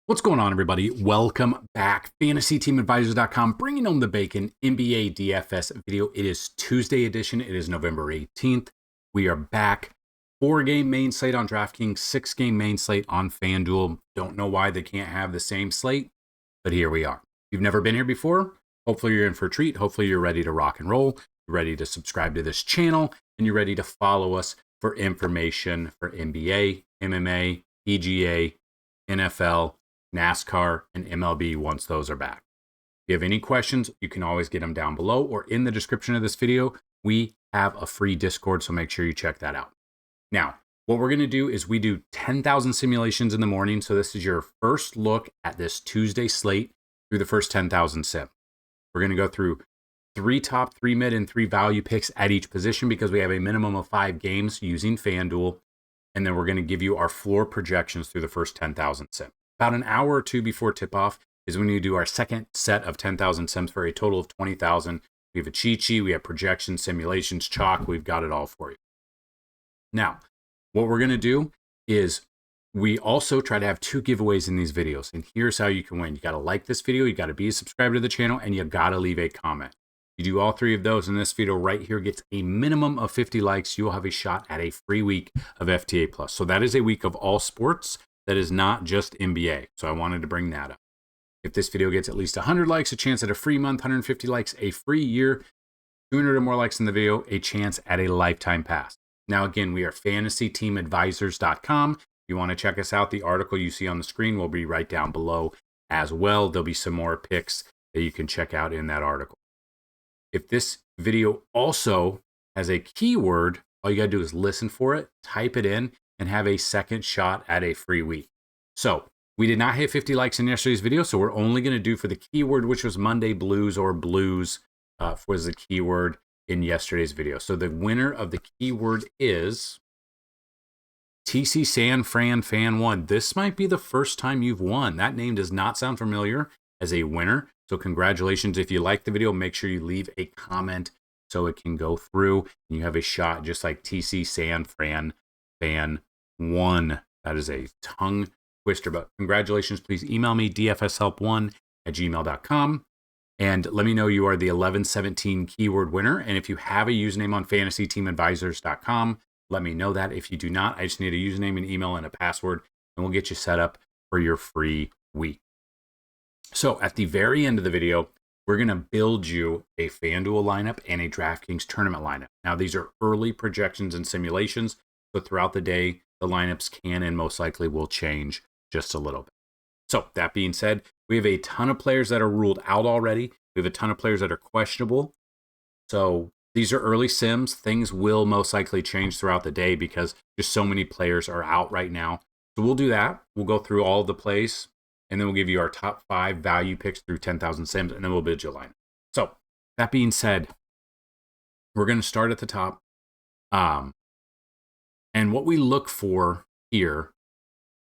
What's going on, everybody? Welcome back. FantasyTeamAdvisors.com, bringing home the bacon NBA DFS video. It is Tuesday edition. It is November 18th. We are back. 4-game main slate on DraftKings, 6-game main slate on Fanduel. Don't know why they can't have the same slate, but here we are. If you've never been here before, hopefully you're in for a treat. Hopefully you're ready to rock and roll. You're ready to subscribe to this channel, and you're ready to follow us for information for NBA, MMA, PGA, NFL, NASCAR, and MLB once those are back. If you have any questions, you can always get them down below or in the description of this video. We have a free Discord, so make sure you check that out. Now, what we're going to do is we do 10,000 simulations in the morning. So this is your first look at this Tuesday slate through the first 10,000 sim. We're going to go through 3 top, 3 mid, and 3 value picks at each position because we have a minimum of 5 games using FanDuel. And then we're going to give you our floor projections through the first 10,000 sim. About an hour or two before tip-off is when you do our second set of 10,000 sims for a total of 20,000. We have a cheat sheet, we have projections, simulations, chalk. We've got it all for you. Now, what we're going to do is we also try to have 2 giveaways in these videos. And here's how you can win. You got to like this video, you got to be a subscriber to the channel, and you got to leave a comment. You do all 3 of those, and this video right here gets a minimum of 50 likes. You will have a shot at a free week of FTA+. So that is a week of all sports. That is not just NBA. So I wanted to bring that up. If this video gets at least 100 likes, a chance at a free month, 150 likes, a free year, 200 or more likes in the video, a chance at a lifetime pass. Now, again, we are FantasyTeamAdvisors.com. If you want to check us out, the article you see on the screen will be right down below as well. There'll be some more picks that you can check out in that article. If this video also has a keyword, all you got to do is listen for it, type it in, and have a second shot at a free week. So we did not hit 50 likes in yesterday's video, so we're only going to do for the keyword, which was Monday Blues or Blues was the keyword in yesterday's video. So the winner of the keyword is TC San Fran Fan 1. This might be the first time you've won. That name does not sound familiar as a winner. So congratulations. If you like the video, make sure you leave a comment so it can go through and you have a shot just like TC San Fran Fan 1. That is a tongue twister, but congratulations. Please email me dfshelp1@gmail.com and let me know you are the 1117 keyword winner. And if you have a username on FantasyTeamAdvisors.com, let me know that. If you do not, I just need a username and email and a password, and we'll get you set up for your free week. So at the very end of the video, we're going to build you a FanDuel lineup and a DraftKings tournament lineup. Now, these are early projections and simulations. So throughout the day, the lineups can and most likely will change just a little bit. So that being said, we have a ton of players that are ruled out already. We have a ton of players that are questionable. So these are early sims. Things will most likely change throughout the day because just so many players are out right now. So we'll do that. We'll go through all of the plays, and then we'll give you our top 5 value picks through 10,000 sims, and then we'll build your lineup. So that being said, we're going to start at the top. And what we look for here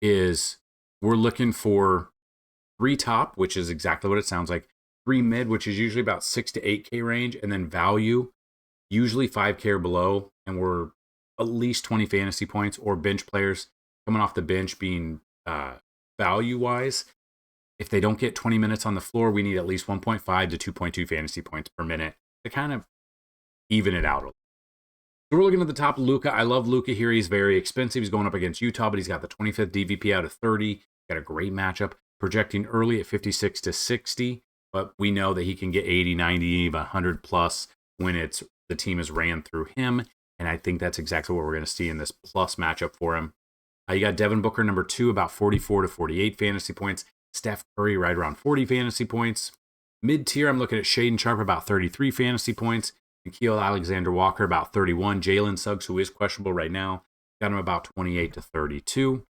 is we're looking for 3 top, which is exactly what it sounds like, 3 mid, which is usually about 6 to 8K range, and then value, usually 5K or below, and we're at least 20 fantasy points, or bench players coming off the bench being value-wise. If they don't get 20 minutes on the floor, we need at least 1.5 to 2.2 fantasy points per minute to kind of even it out a little. So we're looking at the top, Luka. I love Luka here. He's very expensive. He's going up against Utah, but he's got the 25th DVP out of 30. Got a great matchup. Projecting early at 56 to 60, but we know that he can get 80, 90, even 100 plus when the team is ran through him. And I think that's exactly what we're going to see in this plus matchup for him. You got Devin Booker, number 2, about 44 to 48 fantasy points. Steph Curry, right around 40 fantasy points. Mid-tier, I'm looking at Shaedon Sharpe, about 33 fantasy points. Nickeil Alexander-Walker, about 31. Jalen Suggs, who is questionable right now, got him about 28 to 32.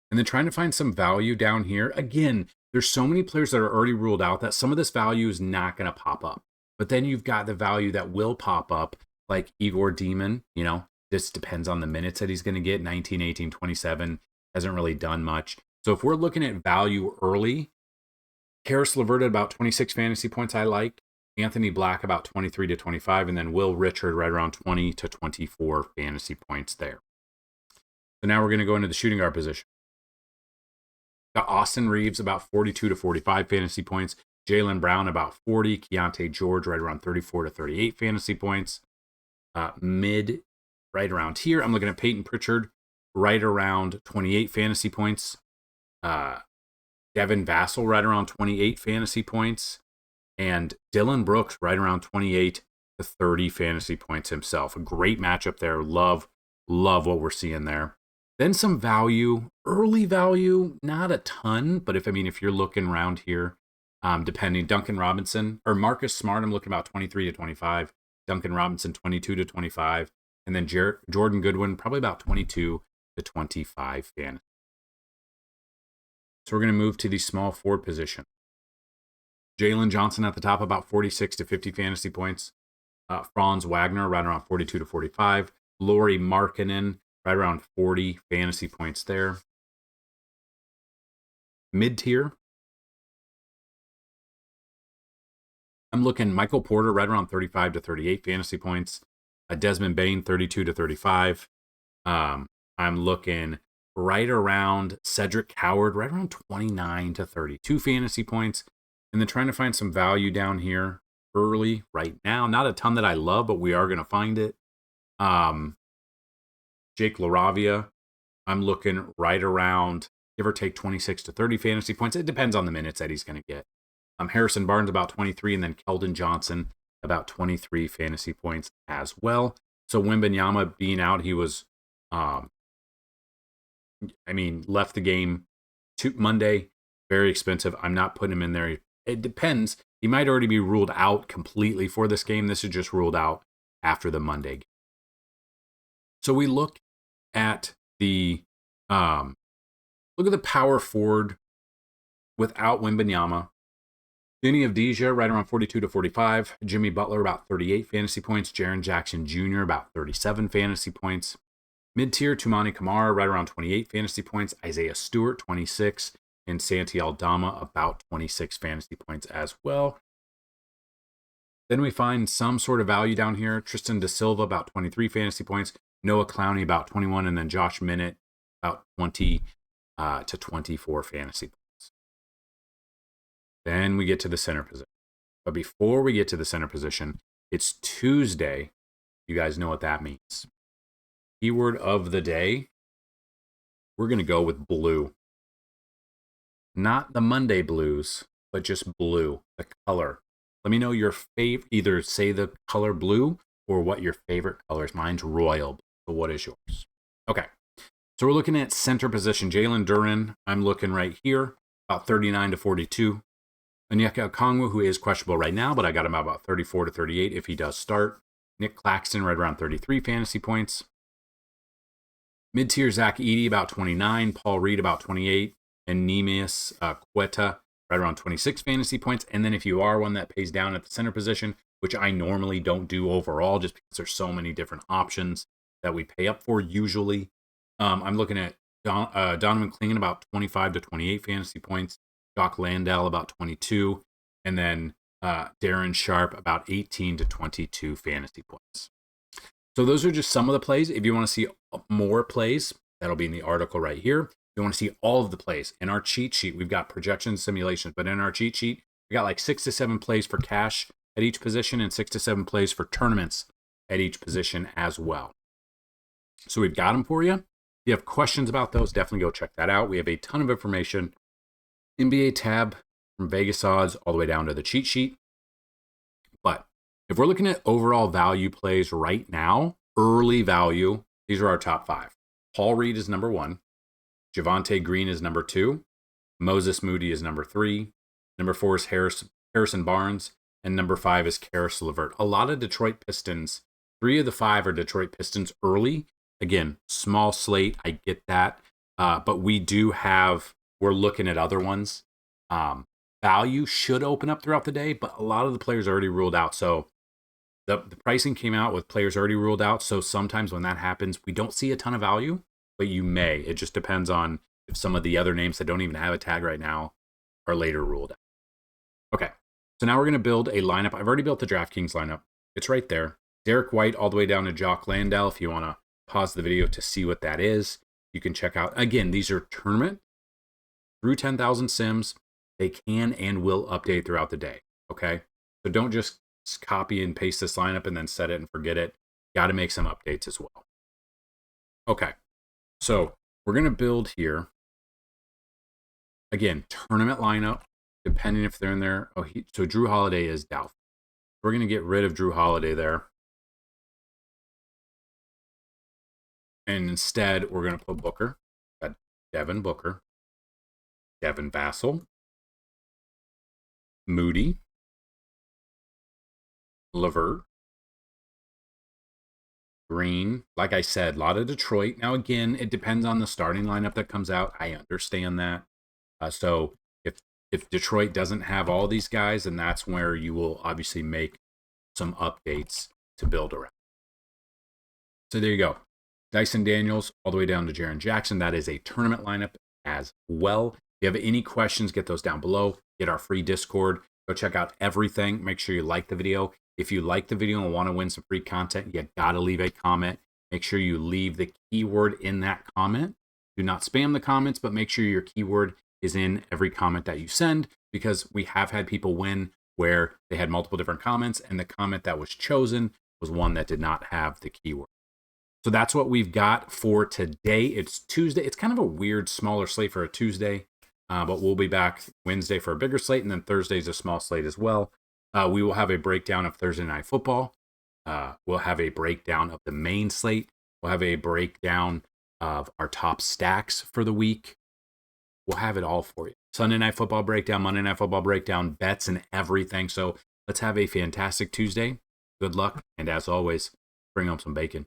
And then trying to find some value down here. Again, there's so many players that are already ruled out that some of this value is not going to pop up. But then you've got the value that will pop up, like Igor Demon. You know, this depends on the minutes that he's going to get. 19, 18, 27. Hasn't really done much. So if we're looking at value early, Karis LeVert at about 26 fantasy points I like. Anthony Black about 23 to 25, and then Will Richard right around 20 to 24 fantasy points there. So now we're going to go into the shooting guard position. Got Austin Reeves about 42 to 45 fantasy points. Jaylen Brown about 40. Keontae George right around 34 to 38 fantasy points. Mid right around here. I'm looking at Peyton Pritchard right around 28 fantasy points. Devin Vassell right around 28 fantasy points. And Dylan Brooks right around 28 to 30 fantasy points himself. A great matchup there. Love what we're seeing there. Then some value, early value, not a ton, but if you're looking around here, depending, Duncan Robinson or Marcus Smart, I'm looking about 23 to 25. Duncan Robinson, 22 to 25. And then Jordan Goodwin, probably about 22 to 25 fantasy. So we're going to move to the small forward position. Jalen Johnson at the top, about 46 to 50 fantasy points. Franz Wagner, right around 42 to 45. Lauri Markkanen, right around 40 fantasy points there. Mid-tier, I'm looking Michael Porter right around 35 to 38 fantasy points. Desmond Bane, 32 to 35. I'm looking right around Cedric Howard, right around 29 to 32 fantasy points. And then trying to find some value down here early right now. Not a ton that I love, but we are going to find it. Jake LaRavia, I'm looking right around, give or take 26 to 30 fantasy points. It depends on the minutes that he's going to get. Harrison Barnes about 23, and then Keldon Johnson about 23 fantasy points as well. So Wembanyama being out, he was, left the game Monday, very expensive. I'm not putting him in there. It depends. He might already be ruled out completely for this game. This is just ruled out after the Monday game. So we look at the power forward without Wembanyama. Denny Avdija right around 42 to 45. Jimmy Butler about 38 fantasy points. Jaren Jackson Jr. about 37 fantasy points. Mid-tier, Toumani Camara right around 28 fantasy points. Isaiah Stewart 26. And Santi Aldama about 26 fantasy points as well. Then we find some sort of value down here. Tristan Da Silva about 23 fantasy points. Noah Clowney about 21. And then Josh Minott about 20 to 24 fantasy points. Then we get to the center position. But before we get to the center position, it's Tuesday. You guys know what that means. Keyword of the day, we're going to go with blue. Not the Monday blues, but just blue, the color. Let me know your favorite, either say the color blue or what your favorite color is. Mine's royal blue. So what is yours? Okay. So we're looking at center position. Jalen Duren, I'm looking right here, about 39 to 42. Onyeka Okongwu, who is questionable right now, but I got him about 34 to 38 if he does start. Nick Claxton, right around 33 fantasy points. Mid-tier, Zach Edey, about 29. Paul Reed, about 28. And Neemias Quetta, right around 26 fantasy points. And then if you are one that pays down at the center position, which I normally don't do overall just because there's so many different options that we pay up for usually, I'm looking at Donovan Clingan, about 25 to 28 fantasy points. Jock Landale about 22, and then Darren Sharp about 18 to 22 fantasy points. So those are just some of the plays. If you want to see more plays, that'll be in the article right here. If you want to see all of the plays, in our cheat sheet, we've got projections, simulations, but in our cheat sheet, we got like 6 to 7 plays for cash at each position and 6 to 7 plays for tournaments at each position as well. So we've got them for you. If you have questions about those, definitely go check that out. We have a ton of information. NBA tab from Vegas odds all the way down to the cheat sheet. But if we're looking at overall value plays right now, early value, these are our top 5. Paul Reed is number 1. Javonte Green is number 2. Moses Moody is number 3. Number 4 is Harrison Barnes. And number 5 is Karis LeVert. A lot of Detroit Pistons. 3 of the 5 are Detroit Pistons early. Again, small slate. I get that. But we do have... We're looking at other ones. Value should open up throughout the day, but a lot of the players are already ruled out. So the pricing came out with players already ruled out. So sometimes when that happens, we don't see a ton of value, but you may. It just depends on if some of the other names that don't even have a tag right now are later ruled out. Okay, so now we're going to build a lineup. I've already built the DraftKings lineup. It's right there. Derek White all the way down to Jock Landale. If you want to pause the video to see what that is, you can check out. Again, these are tournament through 10,000 sims. They can and will update throughout the day. Okay. So don't just copy and paste this lineup and then set it and forget it. Got to make some updates as well. Okay. So we're going to build here. Again, tournament lineup, depending if they're in there. Oh, so Drew Holiday is doubtful. We're going to get rid of Drew Holiday there. And instead, we're going to put Booker. Got Devin Booker. Devin Vassell. Moody. Levert. Green. Like I said, a lot of Detroit. Now, again, it depends on the starting lineup that comes out. I understand that. So if Detroit doesn't have all these guys, then that's where you will obviously make some updates to build around. So there you go. Dyson Daniels all the way down to Jaren Jackson. That is a tournament lineup as well. If you have any questions, get those down below. Get our free Discord. Go check out everything. Make sure you like the video. If you like the video and want to win some free content, you got to leave a comment. Make sure you leave the keyword in that comment. Do not spam the comments, but make sure your keyword is in every comment that you send, because we have had people win where they had multiple different comments and the comment that was chosen was one that did not have the keyword. So that's what we've got for today. It's Tuesday. It's kind of a weird, smaller slate for a Tuesday, but we'll be back Wednesday for a bigger slate, and then Thursday's a small slate as well. We will have a breakdown of Thursday Night Football. We'll have a breakdown of the main slate. We'll have a breakdown of our top stacks for the week. We'll have it all for you. Sunday Night Football breakdown, Monday Night Football breakdown, bets and everything. So let's have a fantastic Tuesday. Good luck. And as always, bring home some bacon.